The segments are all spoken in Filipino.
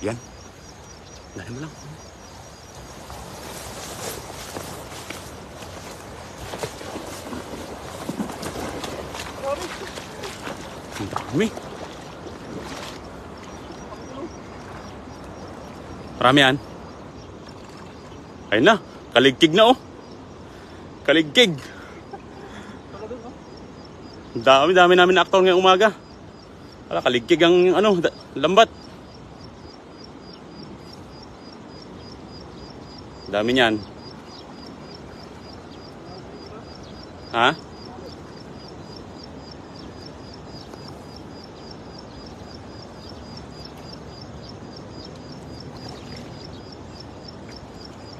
Yan. Dali mo lang. Ang dami. Marami yan. Ayun na. Kaligkig na oh. Kaligkig. Dami namin na aktor ngayong umaga. Wala, kaligkig ang ano, lambat. Dami niyan. Ha?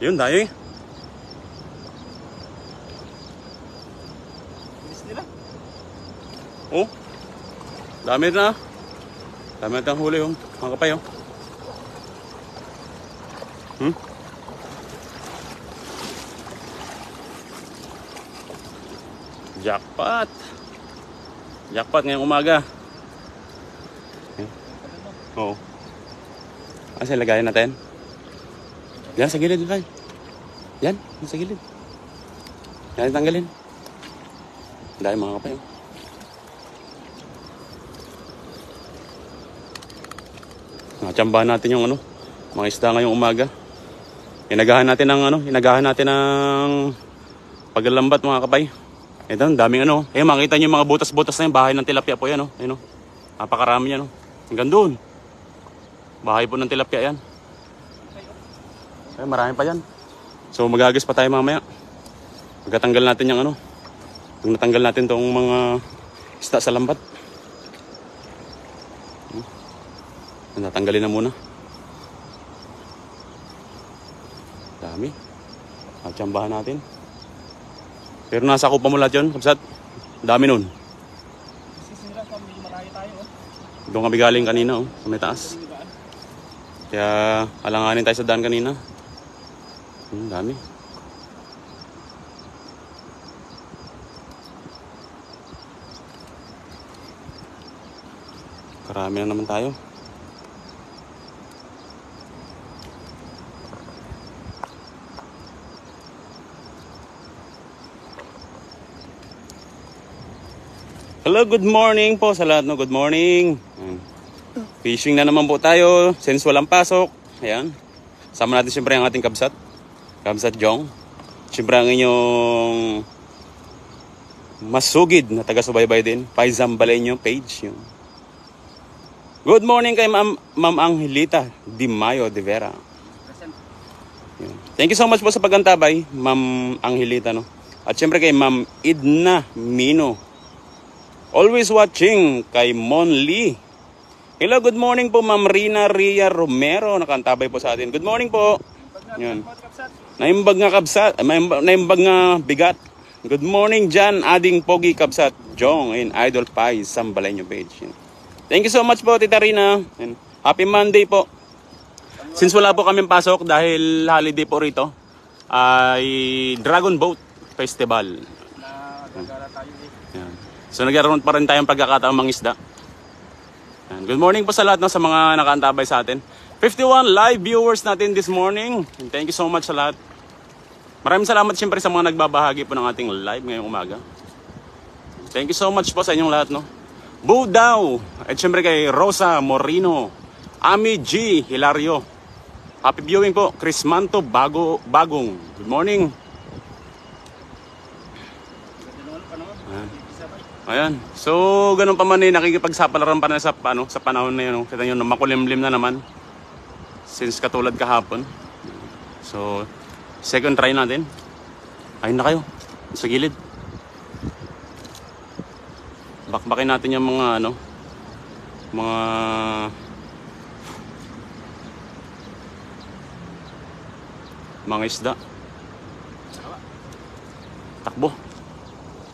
Yun, dahil. Bilis nila. Oh. Dami na. Dami natin ang huli yung mga kapay oh. Jackpot. Jackpot ngayong umaga. Oo. Kasi lagayan natin. Yan sa gilid, Lay. Yan, sa gilid. Yan, tanggalin. Dahil mga kapay. Nakatsambahan natin yung ano, mga isda ngayong umaga. Inagahan natin ng paglalambat mga kapay. Ito, daming ano. Eh, makita niyo yung mga butas-butas na yung bahay ng tilapia po yan. Oh. Ayun, oh. Napakarami yan. Oh. Hanggang doon. Bahay po ng tilapia yan. Eh, marami pa yan. So, magagas pa tayo mamaya. Pagkatanggal natin yung ano. Pag natanggal natin tong mga isda sa lambat. Natanggalin na muna. Dami. Natsambahan natin. Pero nasa ako pa mo lahat yun, kapsat. Dami nun. Sisira kami, marami tayo. Doon kami galing kanina, oh, sa may taas. Kaya alanganin tayo sa daan kanina. Dami. Karami na naman tayo. Hello, good morning po sa lahat, no? Good morning. Fishing na naman po tayo since walang pasok. Ayan. Sama natin siyempre ang ating kabsat. Kabsat Jong. Siyempre ang inyong masugid na taga-subaybay din. Paizam Baleño page. Yun. Good morning kay Ma'am Angelita Di Mayo de Vera. Yun. Thank you so much po sa pagantabay, Ma'am Angelita. No? At siyempre kay Ma'am Idna Mino. Always watching kay Mon Lee. Hello, good morning po Ma'am Rina Ria Romero. Nakantabay po sa atin. Good morning po. Yun. Naimbag nga kabsat. Naimbag nga bigat. Good morning dyan, ading Pogi Kabsat Jong in Idol Pie Sambaleño page. Yun. Thank you so much po Tita Rina. Yun. Happy Monday po. Since wala po kaming pasok dahil holiday po rito, ay Dragon Boat Festival. Nagagala tayo eh. Yan. So nagkaroon pa rin tayong pagkakataong mangisda. Yan. Good morning po sa lahat, no, sa mga nakaantabay sa atin. 51 live viewers natin this morning. And thank you so much sa lahat. Maraming salamat siyempre sa mga nagbabahagi po ng ating live ngayong umaga. Thank you so much po sa inyong lahat. No? Budaw. At siyempre kay Rosa Morino. Ami G. Hilario. Happy viewing po. Chris Manto Bagong. Good morning. Ayan. So, ganun pa man nakikipagsapalaran pa na sa panahon na yun. Kita nyo, makulimlim na naman. Since katulad kahapon. So, second try natin. Ayun na kayo. Sa gilid. Bakbakin natin yung mga mga isda. Takbo.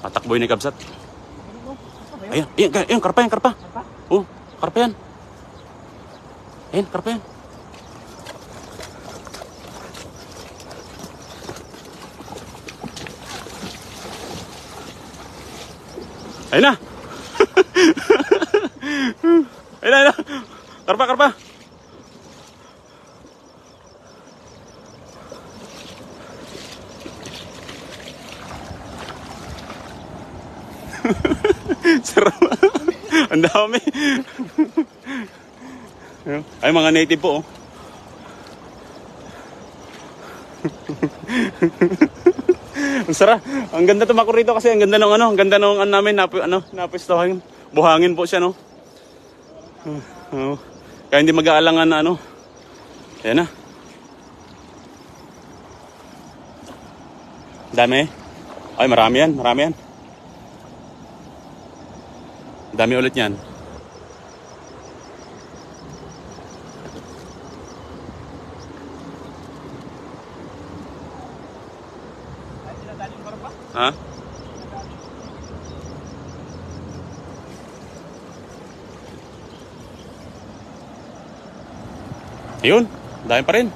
Tatakboy ni Kabsat. Ayan, karpa yan, karpa. Oh, karpa yan. Ayan, karpa yan. Ayun na. Ayun na. Karpa. Sarap. Ang dami. Ay, mga native po. Oh. Ang sarap. Ang ganda tumako rito kasi ang ganda ng ano, ang ganda ng ano namin napistohan. Buhangin po siya, no. Kaya hindi mag-aalangan na ano. Ayan na. Dami. Ay, marami yan, marami yan. Dami ulit yan. Ha? Ayun, dami pa rin.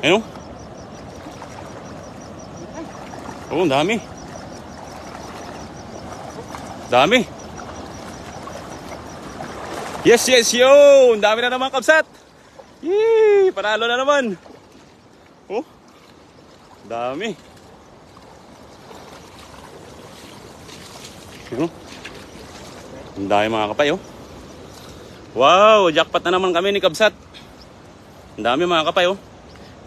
Ayun. Oo, dami. Dami. Yes, yes, yo! Ang dami na naman, kabsat. Yee! Panalo na naman. Oh, dami. Ayun. Ang dami mga kapay, oh. Wow, jackpot na naman kami ni Kabsat. Ang dami mga kapay, oh.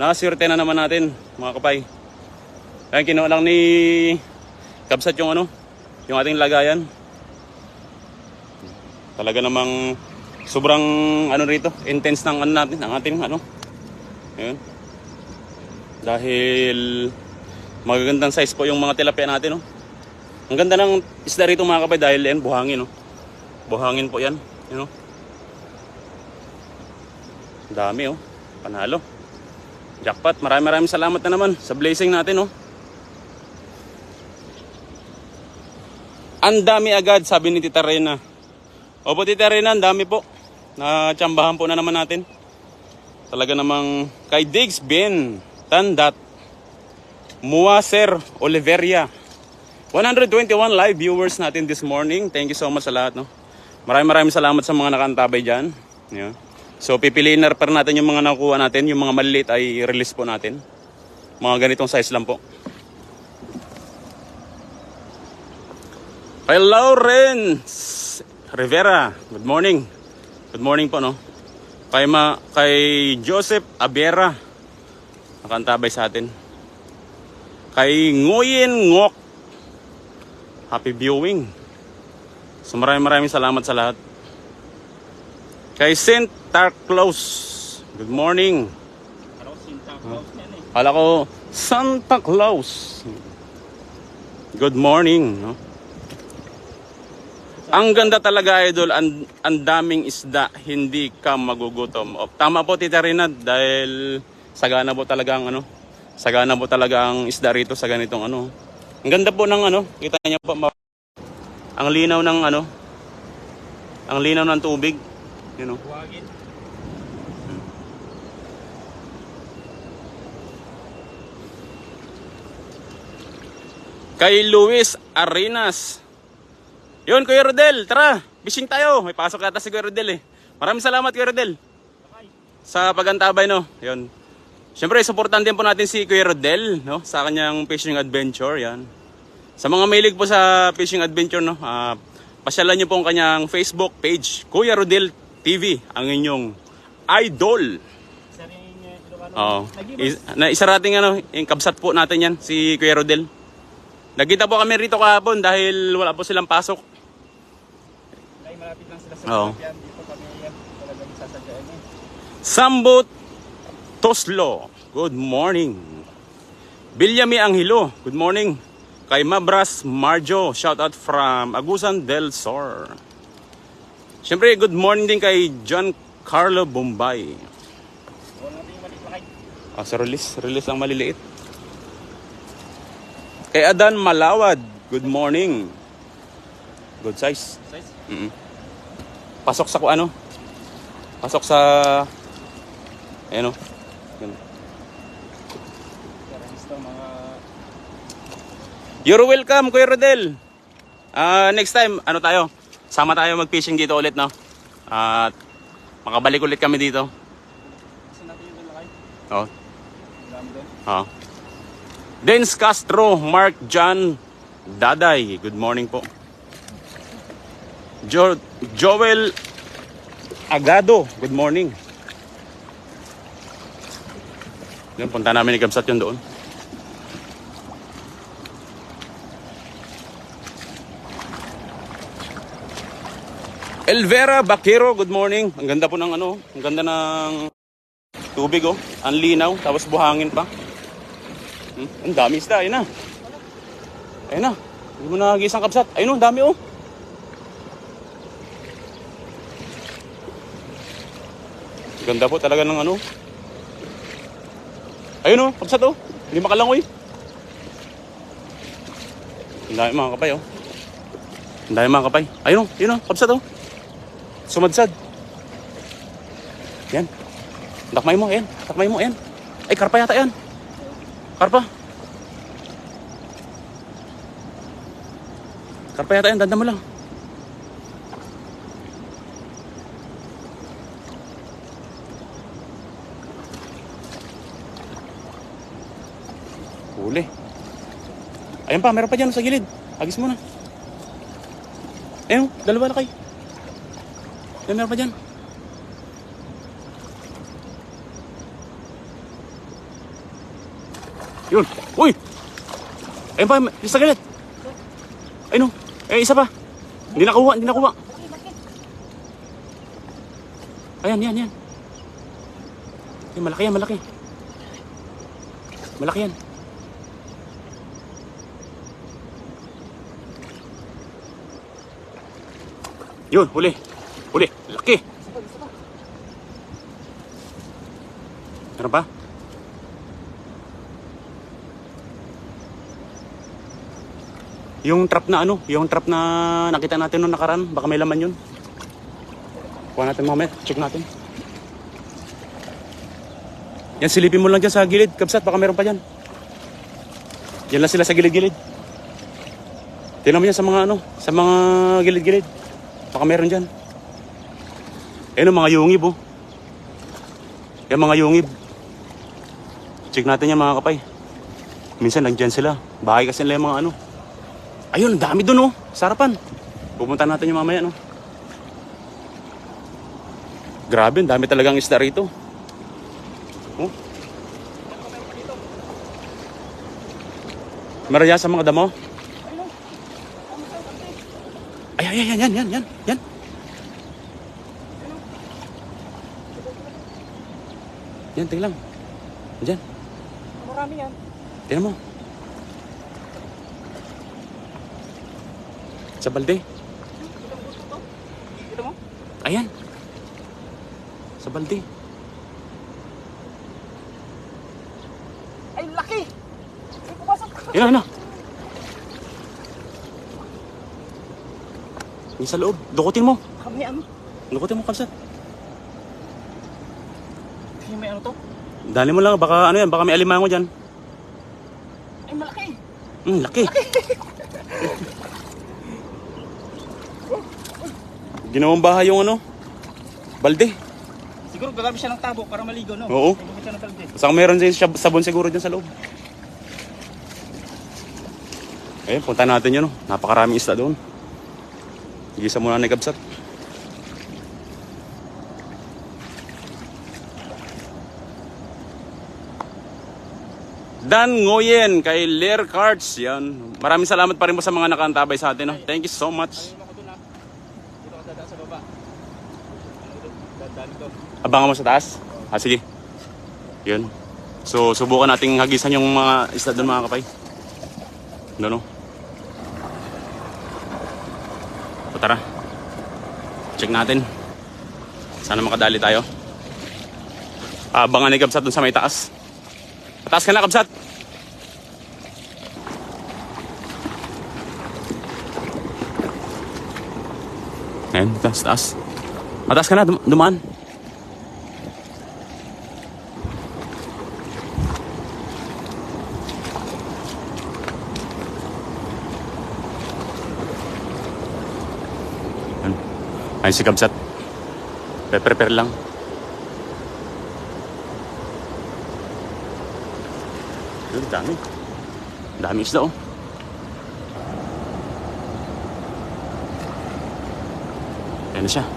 Nakaswerte na naman natin, mga kapay. Kaya kinuha lang ni Kabsat yung ano, yung ating lagayan. Talaga namang sobrang ano rito, intense ng ano natin, ang ating ano. Ayun. Dahil magagandang size po yung mga tilapia natin, oh. Ang ganda ng isda rito mga kapay dahil yan, buhangin, oh. Buhangin po yan, you know. Dami, oh. Panalo. Jackpot. Maraming salamat na naman sa blessing natin, oh. Ang dami agad, sabi ni Tita Reyna. Opo, Tita Reyna, ang dami po. Natsambahan po na naman natin. Talaga namang kay Diggs Ben Tandat Muaser Oliveria. 121 live viewers natin this morning. Thank you so much sa lahat, no. Maraming salamat sa mga nakantabay dyan. Yeah. So pipiliin na pa natin yung mga nakuha natin. Yung mga maliliit ay release po natin. Mga ganitong size lang po. Kay Lawrence Rivera, good morning. Good morning po, no. Kay Joseph Abera, nakantabay sa atin. Kay Nguyen Ngok, happy viewing. So maraming salamat sa lahat. Kay Saint Tarclaus, good morning. Kala ko Santa Claus. Good morning, no. Ang ganda talaga, idol, ang daming isda, hindi ka magugutom. O, tama po, Tita Rina, dahil sagana po talaga ang ano, sagana po talaga ang isda rito sa ganitong ano. Ang ganda po ng ano, kita niyo po, ang linaw ng ano, ang linaw ng tubig, you know. Kay Luis Arenas. Yun, Kuya Rodel, tara, fishing tayo. May pasok yata si Kuya Rodel, eh. Maraming salamat, Kuya Rodel, sa pagantabay, no. Yun. Siyempre, supportan din po natin si Kuya Rodel, no, sa kanyang fishing adventure, yan. Sa mga mahilig po sa fishing adventure, no, pasyalan niyo po ang kanyang Facebook page, Kuya Rodel TV, ang inyong idol. Oh, isa rating ano, yung kabsat po natin yan, si Kuya Rodel. Nagkita po kami rito kahapon dahil wala po silang pasok. Malapit lang sila sa Oo. yan. Dito kami yan. Talagang sasadyain eh. Sambot Toslo, good morning. Bilyami Anghilo, good morning. Kay Mabras Marjo, shout out from Agusan del Sur. Siyempre, good morning din kay John Carlo Bombay. Wala natin yung maliit. Sa release ang maliliit. Kay Adan Malawad, good morning. Good size. Size? Pasok sa ano? Pasok sa ayan, oh. Ganun. Para gusto mga... You're welcome, Kuya Rodel. Next time, ano tayo? Sama tayo mag-fishing dito ulit, no? At makabalik ulit kami dito. Gusto natin yung lalaki. Oh. Dami doon. Oh. Dens Castro, Mark John Daday, good morning po. Joel Agado, good morning. Yun, punta namin ni Kabsat yun doon. Elvera Bakero, good morning. Ang ganda po ng ano, ang ganda ng tubig oh. Ang linaw, tapos buhangin pa. Ang dami isda, ayun na. Ayun na. Hindi mo nakagisang Kabsat. Ayun oh, dami oh. Ganda po talaga ng ano. Ayun oh, Kabsat oh. Hindi makalangoy. Ang dami mga kapay oh. Ang dami mga kapay. Ayun oh, Kabsat oh. Sumadsad. Yan. Takmay mo, yan. Takmay mo, yan. Ay, karpa yata yan. Karpa. Karpa yata yan, danda mo lang. Huli. Ayan pa, meron pa dyan sa gilid. Agis mo na. Ayun, dalawa na kayo. Yan, meron pa dyan. Yun. Uy! Ayun pa, yung sa gilid. Ayun o. Isa pa. Hindi nakuha. Ayan. Yan, malaki yan. Malaki yan. Yun, huli. Laki. Meron pa? Yung trap na nakita natin nung nakaraan, baka may laman yun. Kuha natin mamaya, check natin. Yan, silipin mo lang dyan sa gilid, Kabsat, baka meron pa dyan. Yan lang sila sa gilid-gilid. Tingnan mo yan sa mga gilid-gilid. Baka meron dyan. Ayun ang mga yungib oh. Yan mga yungib. Check natin yan mga kapay. Minsan nandyan sila. Bahay kasi nila yung mga ano. Ayun, dami dun oh. Sarapan. Pupunta natin yung mamaya no. Grabe, dami talagang isda rito. Oh. Meron yan sa mga damo. Ay, yan. Yan, tingnan lang. Diyan. Marami yan. Tingnan mo. Sa balde. Kita mo? Ayan. Sa balde. Ay, laki! Ay, pumasok. Yan na. Yung sa loob. Dukutin mo. Kami ano? Dukutin mo, Kabsat. Kaya may ano to? Dali mo lang. Baka ano yan. Baka may alimango dyan. Ay, malaki! Laki. Ginawang bahay yung ano. Balde. Siguro gagamit siya ng tabo para maligo, no? Oo. Gagamit siya ng talde. Saka meron din sabon siguro dyan sa loob. Ayun, punta natin yun. Napakaraming isda doon. Gisa muna ni Kabsat. Dan Ngoyen kay Lair Cards. Yan. Maraming salamat pa rin po sa mga nakaantabay sa atin. No? Thank you so much. Ayun ako dun ha. Dito ka dadaan sa baba. Dadaan ko. Abangan mo sa taas? Sige. Yun. So, subukan nating hagisan yung mga isda doon mga kapay. Doon, no? O, tara. Check natin. Sana makadali tayo. Abangan ni Kabsat doon sa may taas. Mataas ka na, Kabsat. Ayan, taas. Mataas ka na, dumaan. Ay, si Kabsat. Prepare lang. Dami. Dami isda oh. Ayan na siya.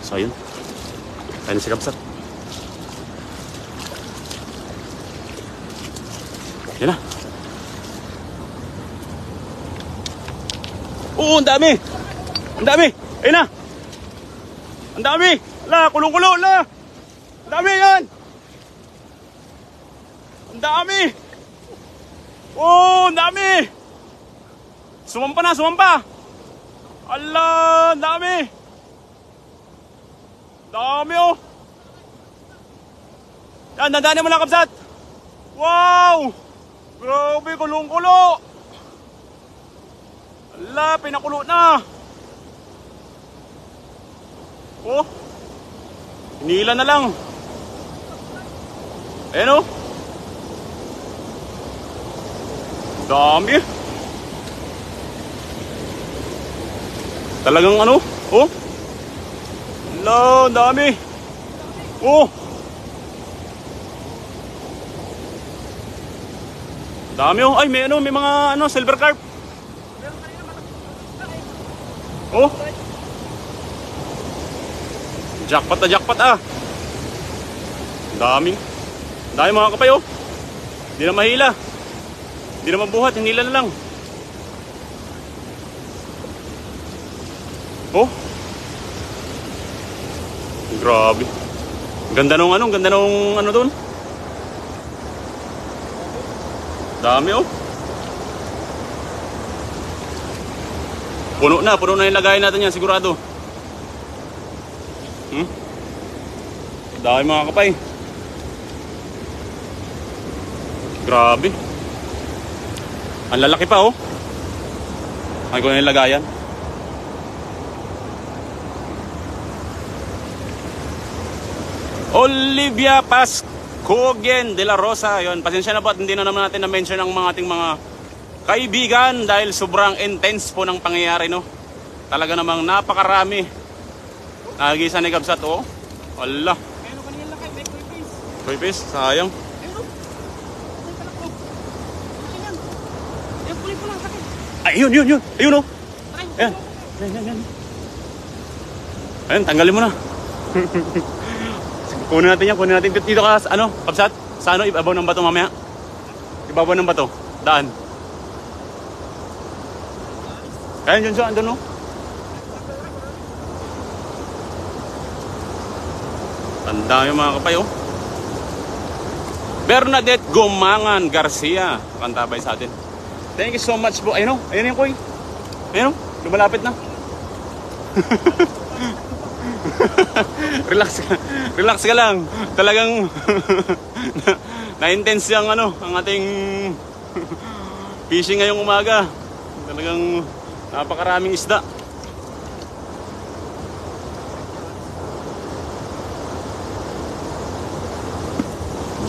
So ayun. Ayan na si Kabsat. Yan na. Oo, ang dami! Ang dami! Ayun na! Ang dami! Ala, kulong-kulo! Ala! Ang dami yan! Ang dami! Oo, ang dami! Sumampa na, sumampa! Ala, ang dami! Dami oh! Yan, dandanin mo lang, Kabsat! Wow! Grabe, kulong-kulo! Ala, pinakulo na! Oh! Hinila na lang! Ayan oh! Dami! Talagang ano? Oh! Ala, dami! Oh! Dami oh! Ay, may ano, may mga ano, silver carp! Oh! Jackpot na jackpot ah! Dami! Dami mga kapay oh! Hindi na mahila! Hindi na mabuhat, hinila na lang! Oh! Grabe! Ganda nung ano, ganda nung ano doon! Dami oh! Puno na yung lagayan natin yan, sigurado. Dami mga kapay. Grabe. Ang lalaki pa oh. Ay ko na yung lagayan. Olivia Pascogen de la Rosa. Yun, pasensya na po at hindi na naman natin na-mention ang mga ating mga kaibigan dahil sobrang intense po ng pangyayari, no? Talaga namang napakarami. Nagisa ni Kabsat, oh. Wala. Meron kanina lang kayo, may koi face. Koi face, sayang. Meron. Ay, palak ko. Ayan. Ayan, kulit ko lang, sakit. Ay, yun. Ayun, oh. Ayan. Ayan. Ayun, tanggalin mo na. Kunin natin. Dito ka, ano, Kabsat? Sa ano, ibabaw ng bato mamaya? Ibabaw ng bato. Daan. Ayun, yun siya, andun, no? Tanda yung mga kapay, oh. Bernadette Gomangan Garcia, kantabay sa atin. Thank you so much po. Ayun, oh. Ayun yung koy. Ayun, oh. Lumalapit na. Relax ka lang. Talagang na-intense yung ano, ang ating fishing ngayong umaga. Talagang napakaraming isda.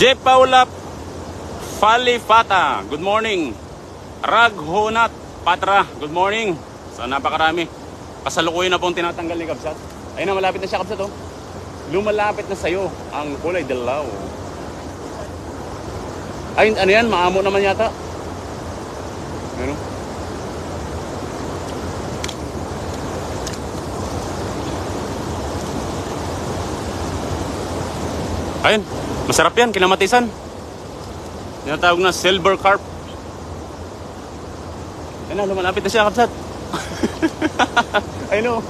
J. Paula Falifata, good morning. Raghonat Patra, good morning. So napakarami. Kasalukuyan na pong tinatanggal ni Kabsat. Ayun na, malapit na siya, Kabsat, oh. Lumalapit na sa'yo ang kulay dilaw. Ay, ano yan? Maamo naman yata. Ano? Ayun, masarap yan, kinamatisan. Tinatawag na silver carp. Ayun na, lumalapit na siya, Kabsat. Ayun o.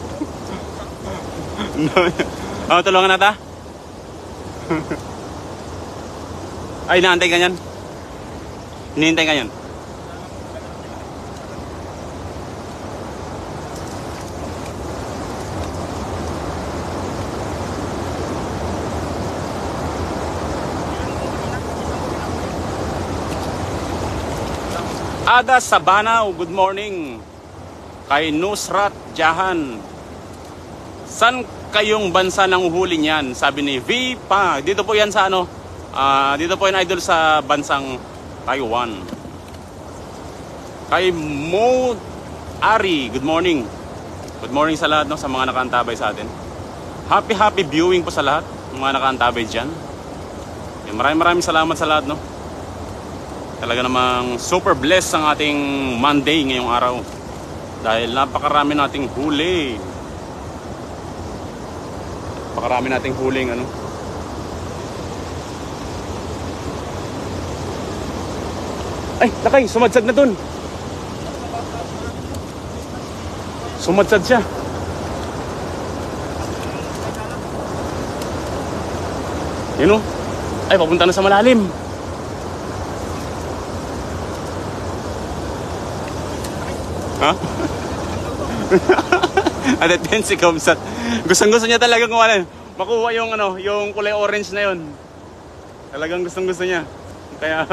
Tulungan nata. Ay, naantay ka yan. Hinihintay ka yan. Ada Sabanaw, good morning. Kay Nusrat Jahan. San kayong bansa nang huli niyan? Sabi ni V pa. Dito po yan sa ano? Dito po yan idol sa bansang Taiwan. Kay Mo Ari, good morning. Good morning sa lahat, no, sa mga nakaantabay sa atin. Happy viewing po sa lahat, mga nakaantabay dyan. Maraming salamat sa lahat, no. Talaga namang super blessed ang ating Monday ngayong araw. Dahil napakarami nating huli. Napakarami nating huling ano. Ay, lakay, sumadsad na dun. Sumadsad siya. Yun o. Ay, papunta na sa malalim. Ha? At then si Kamsat. Gustong-gusto niya talaga kung ano, makuha yung ano, yung kulay orange na yun. Talagang gustong-gusto niya. Kaya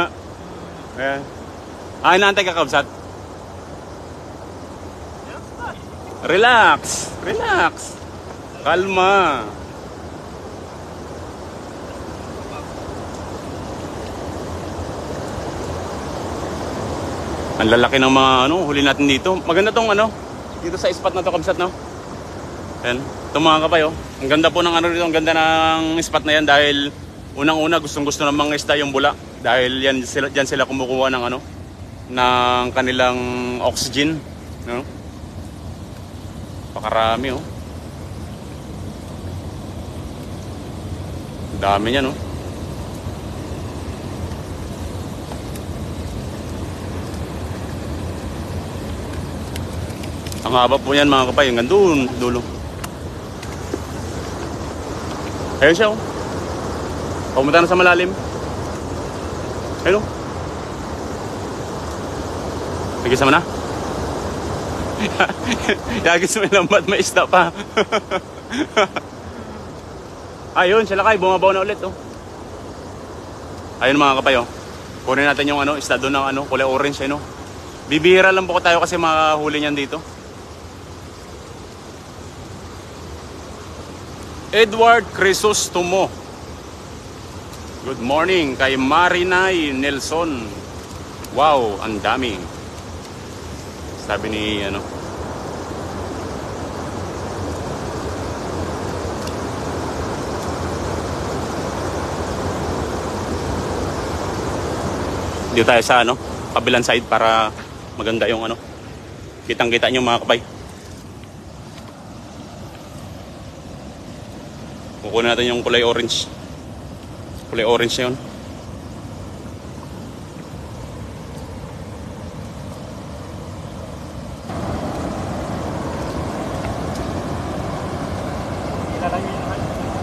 inaantay ka, Kamsat. Relax. Relax. Kalma. Ang lalaki ng mga ano, huli natin dito. Maganda tong ano, dito sa spot na to, Kamsat, no? Ayan, itong mga kapay, oh. Ang ganda po ng ano dito, ang ganda ng spot na yan dahil unang-una gustong-gusto ng mga isda yung bula. Dahil dyan sila kumukuha ng ano, ng kanilang oxygen, no? Pakarami, oh. Dami niya, no? Ang haba po yan mga kapay, hanggang doon, dulo. Ayun siya, oh. Pumunta na sa malalim. Ayun, oh. Nagisa mo na? Yagis mo yung lambat, may isda pa. Ayun, sila kay, bumabaw na ulit, oh. Ayun mga kapay, oh. Kunin natin yung ano, isda doon ng ano, kulay orange, ayun, oh. Bibihira lang po tayo kasi makahuli niyan dito. Edward Crisostomo. Good morning kay Marinay Nelson. Wow, ang dami. Sabi ni ano. Dito tayo sa ano, kabilang side para maganda yung ano. Kitang-kita niyo mga kapay. Kukunin natin yung kulay orange. Kulay orange na yun.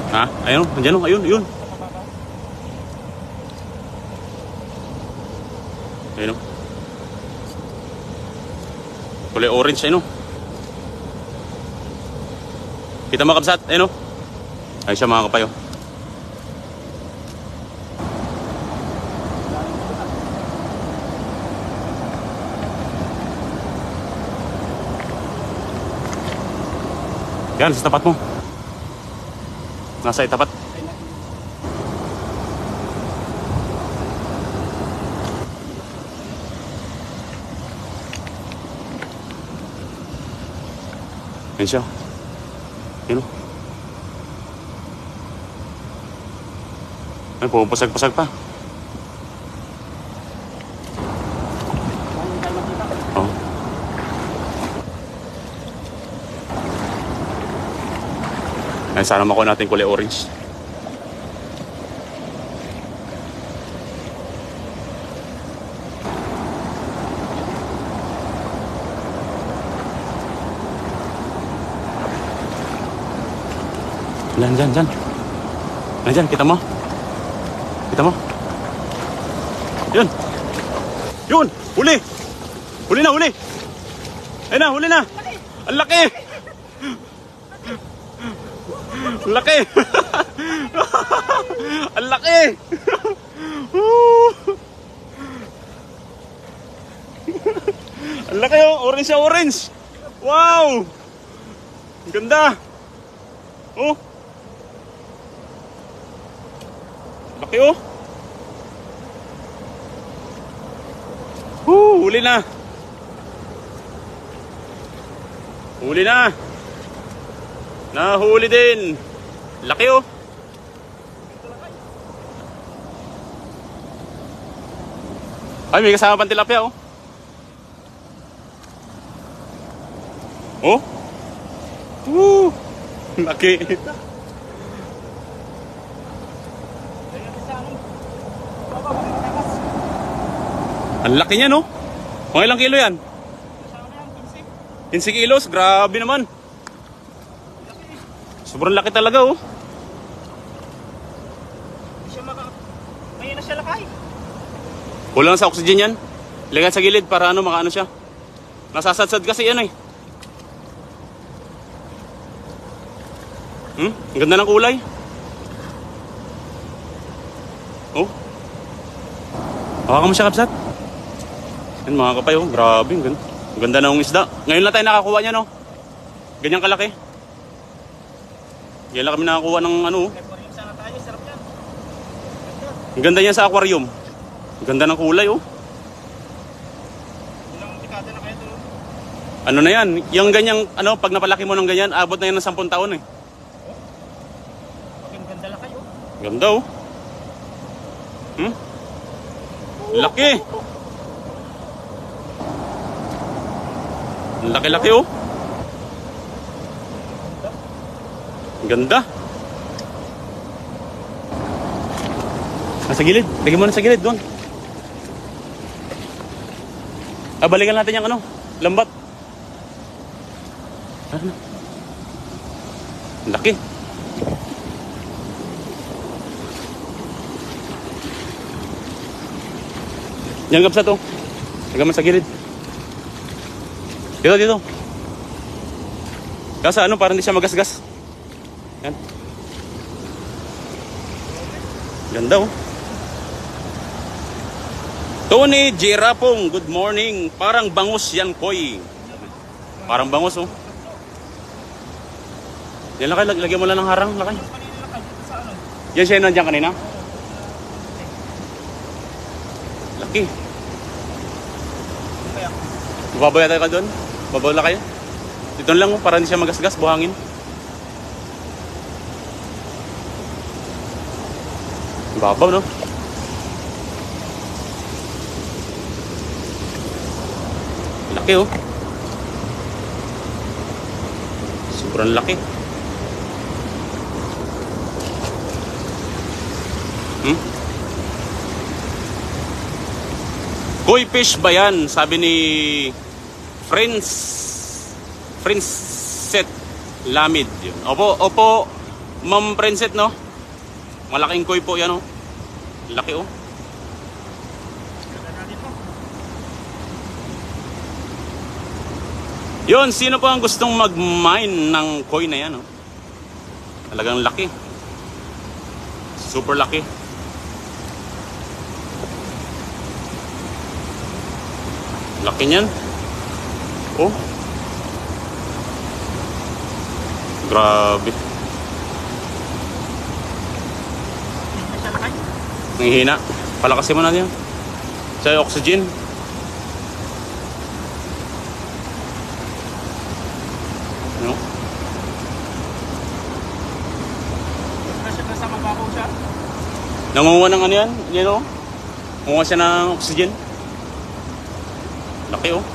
Ha? Ayun, andyan o. Ayun, ayun. Ayun o. Kulay orange, ayun o. Kita mo, Kamsat? Ayun o. Ayun siya mga kapayo. Yan, sa tapat mo. Nasa itapat. Yan siya. Yan o. Ay, pumapasag-pasag pa. Oh. Ay, sana makuha natin kulay orange. Dyan. Dyan, kita mo? Kita mo? Yun! Yun! Huli! Huli na, huli! Ayun na, huli na! Ang laki! Ang laki! Ang laki! Ang laki, oh! Orange na orange! Wow! Ang ganda! Oh! Laki, oh! Huli na! Huli na! Nahuli din! Laki, oh! Ay, may kasama pang tilapia, oh. Oh? Woo! Laki. Kaya sa amin. Baba, magkakakas. Ang laki niya, no? Mga ilang kilo yan? Kasama na yan, 15. 15 kilos, grabe naman. Sobrang laki talaga, oh. Hindi siya Ngayon na siya lakay. Kulang sa oxygen yan. Ilagay sa gilid para ano, makaano siya. Nasasadsad kasi yan, eh. Ang ganda ng kulay. Oh. Hawakan mo siya, Kapsat. Yan mga kapay, oh. Grabe, ang ganda. Ang ganda ng isda. Ngayon lang tayo nakakuha niya, no? Ganyang kalaki. Ngayon lang kami nakakuha ng ano. Aquarium sana tayo, sarap yan. Ang ganda niya sa aquarium. Ang ganda ng kulay, oh. Ilang dekada na kayo doon? Ano na yan? Yung ganyang, ano, pag napalaki mo ng ganyan, abot na yan ng 10 taon, eh. Ganda lang kayo. Ganda, oh. Laki. Laki-laki, oh. Ganda. Nasa gilid. Lagyan mo na sa gilid doon. Balikan natin yung ano, lambat. Ano? Laki. Yan, Kapsat, oh. Lagyan mo sa gilid. Dito. Kasi ano, parang hindi siya magasgas. Yan. Ganda, oh. Tony Girapong, good morning. Parang bangus yan, Koy. Parang bangus, oh. Yan, lagyan mo lang ng harang, lakay. Kanina lakay, sa ano? Yan siya nandiyan kanina. Laki. Kaya, Babaya tayo ka doon. Babawala kayo. Dito lang, oh, para hindi siya magasgas, buhangin. Babaw, no? Laki, oh. Sobrang laki. Koi fish ba yan? Sabi ni Princet Lamid. Yun. Opo, Ma'am Princet, no? Malaking koi po yan, oh. Laki, oh. ganda natin po. Yun, sino po ang gustong mag-mine ng koi na yan, oh? Talagang laki. Super laki. Laki niyan. Oh. Grabe. Hindi na siya lakay. Nanghihina. Palakasin mo natin yan. Sa oxygen. No? Wala siya kasama babaw siya. Nangunguha ng ano yan? Yan, oh. Nangunguha siya ng oxygen. Laki, oh.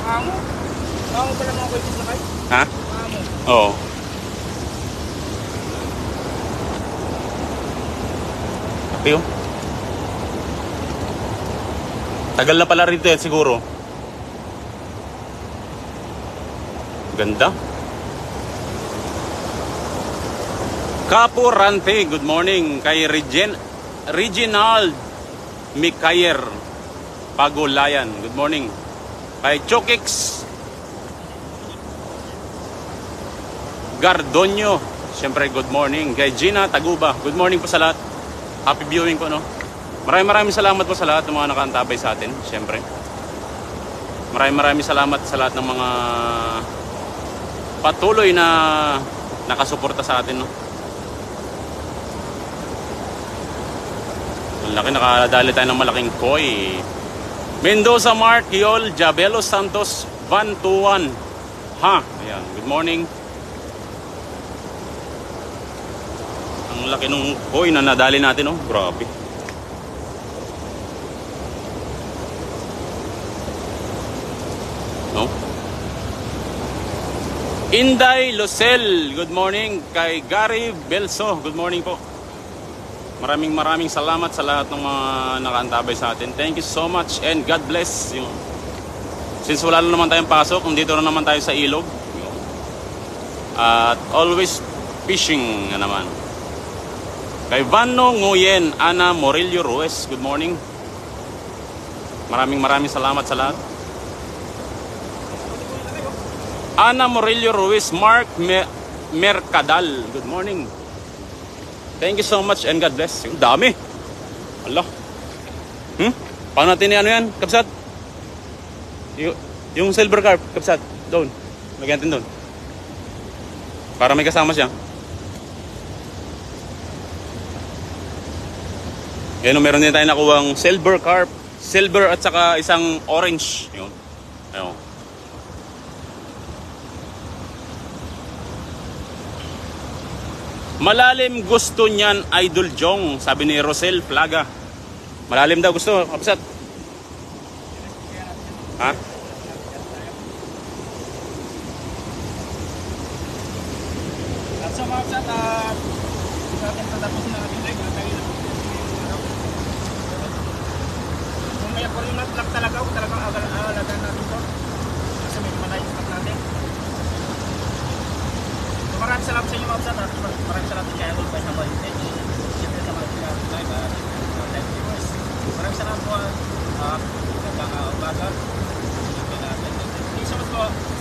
Makango. Makango pala mga kuwis lakay. Ha? Makango. Oo. Laki, oh. Tagal na pala rito yan siguro. Ganda. Kapurante, good morning. Kay Reginald Mikayer Pagulayan, good morning. Kay Chokix Gardonio, siyempre good morning. Kay Gina Taguba, good morning po sa lahat. Happy viewing po, no? Maraming salamat po sa lahat ng mga nakaantabay sa atin, siyempre. Maraming salamat sa lahat ng mga patuloy na nakasuporta sa atin, no? Ang laki, nakadali tayo ng malaking koi. Mendoza Mart, Giol, Jabelo Santos, Vantuan. Ha, ayan, good morning. Ang laki nung koi na nadali natin, oh. Grabe. No? Inday Lucel, good morning. Kay Gary Belso, good morning po. Maraming salamat sa lahat ng mga nakaantabay sa atin. Thank you so much and God bless. Since wala na naman tayong pasok, nandito na naman tayo sa ilog. At always fishing na naman. Kay Vano Nguyen, Ana Morillo Ruiz, good morning. Maraming salamat sa lahat. Ana Morillo Ruiz, Mark Mercadal, good morning. Thank you so much and God bless. Yung dami. Allah. Paano natin ano yan, Kapsat? Yung silver carp, Kapsat. Doon. Lagyan natin doon. Para may kasama siya. Yan, meron din tayo nakuwang silver carp. Silver at saka isang orange. Yun. Ayun. Malalim gusto niyan, Idol Jong, sabi ni Rosel Plaga. Malalim daw gusto, Kapsat. Ha? At sa mga kapsat, sa atin tatapusin na natin live. Kung may aquarium na lang talaga, talagang alagaan natin ito. Kasi may malayo stock natin. So, maraming salamat sa inyo mga kapsat. Maraming salamat kay Idol Vice Naboy. Thank you. Siyempre sa mga live live viewers. Maraming salamat po. Magandang umaga. Thank you so much po.